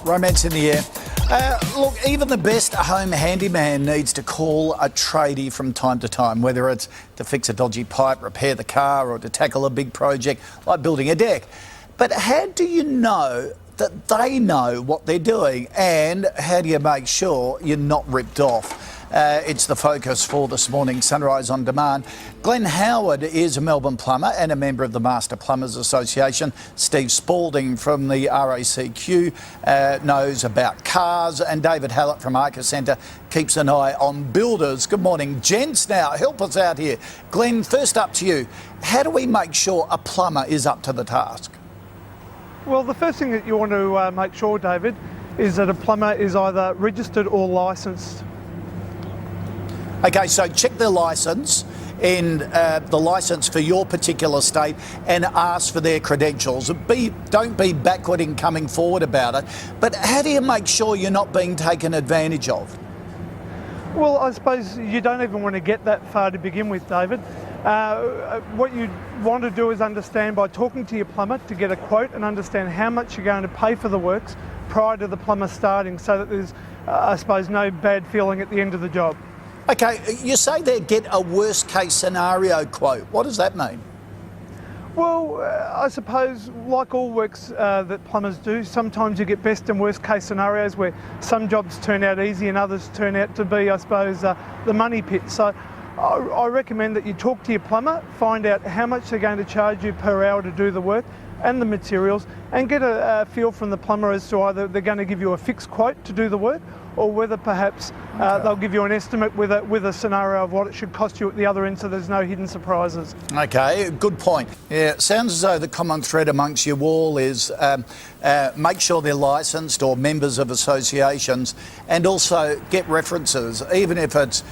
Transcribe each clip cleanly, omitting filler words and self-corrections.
Romance in the air. Look, even the best home handyman needs to call a tradie from time to time, whether it's to fix a dodgy pipe, repair the car, or to tackle a big project like building a deck. But how do you know that they know what they're doing, and how do you make sure you're not ripped off? It's the focus for this morning's Sunrise on Demand. Glenn Howard is a Melbourne plumber and a member of the Master Plumbers Association. Steve Spalding from the RACQ knows about cars, and David Hallett from Arca Centre keeps an eye on builders. Good morning, gents. Now, help us out here. Glenn, first up to you. How do we make sure a plumber is up to the task? Well, the first thing that you want to make sure, David, is that a plumber is either registered or licensed. Okay, so check their licence and the licence for your particular state and ask for their credentials. Don't be backward in coming forward about it. But how do you make sure you're not being taken advantage of? Well, I suppose you don't even want to get that far to begin with, David. What you want to do is understand by talking to your plumber to get a quote and understand how much you're going to pay for the works prior to the plumber starting, so that there's, I suppose, no bad feeling at the end of the job. Okay, you say they get a worst case scenario quote. What does that mean? Well, I suppose, like all works that plumbers do, sometimes you get best and worst case scenarios where some jobs turn out easy and others turn out to be, I suppose, the money pit. So I recommend that you talk to your plumber, find out how much they're going to charge you per hour to do the work and the materials, and get a feel from the plumber as to either they're going to give you a fixed quote to do the work, or whether perhaps they'll give you an estimate with a scenario of what it should cost you at the other end, so there's no hidden surprises. Okay, good point. Yeah, it sounds as though the common thread amongst you all is make sure they're licensed or members of associations, and also get references, even if it's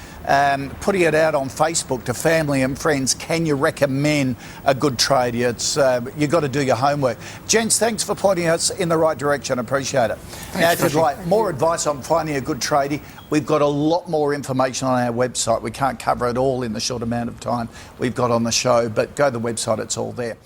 putting it out on Facebook to family and friends. Can you recommend a good tradie? It's you've got to do your homework. Gents, thanks for pointing us in the right direction. Appreciate it. Now, if you'd like more advice on finding a good tradie, we've got a lot more information on our website. We can't cover it all in the short amount of time we've got on the show, but go to the website, it's all there.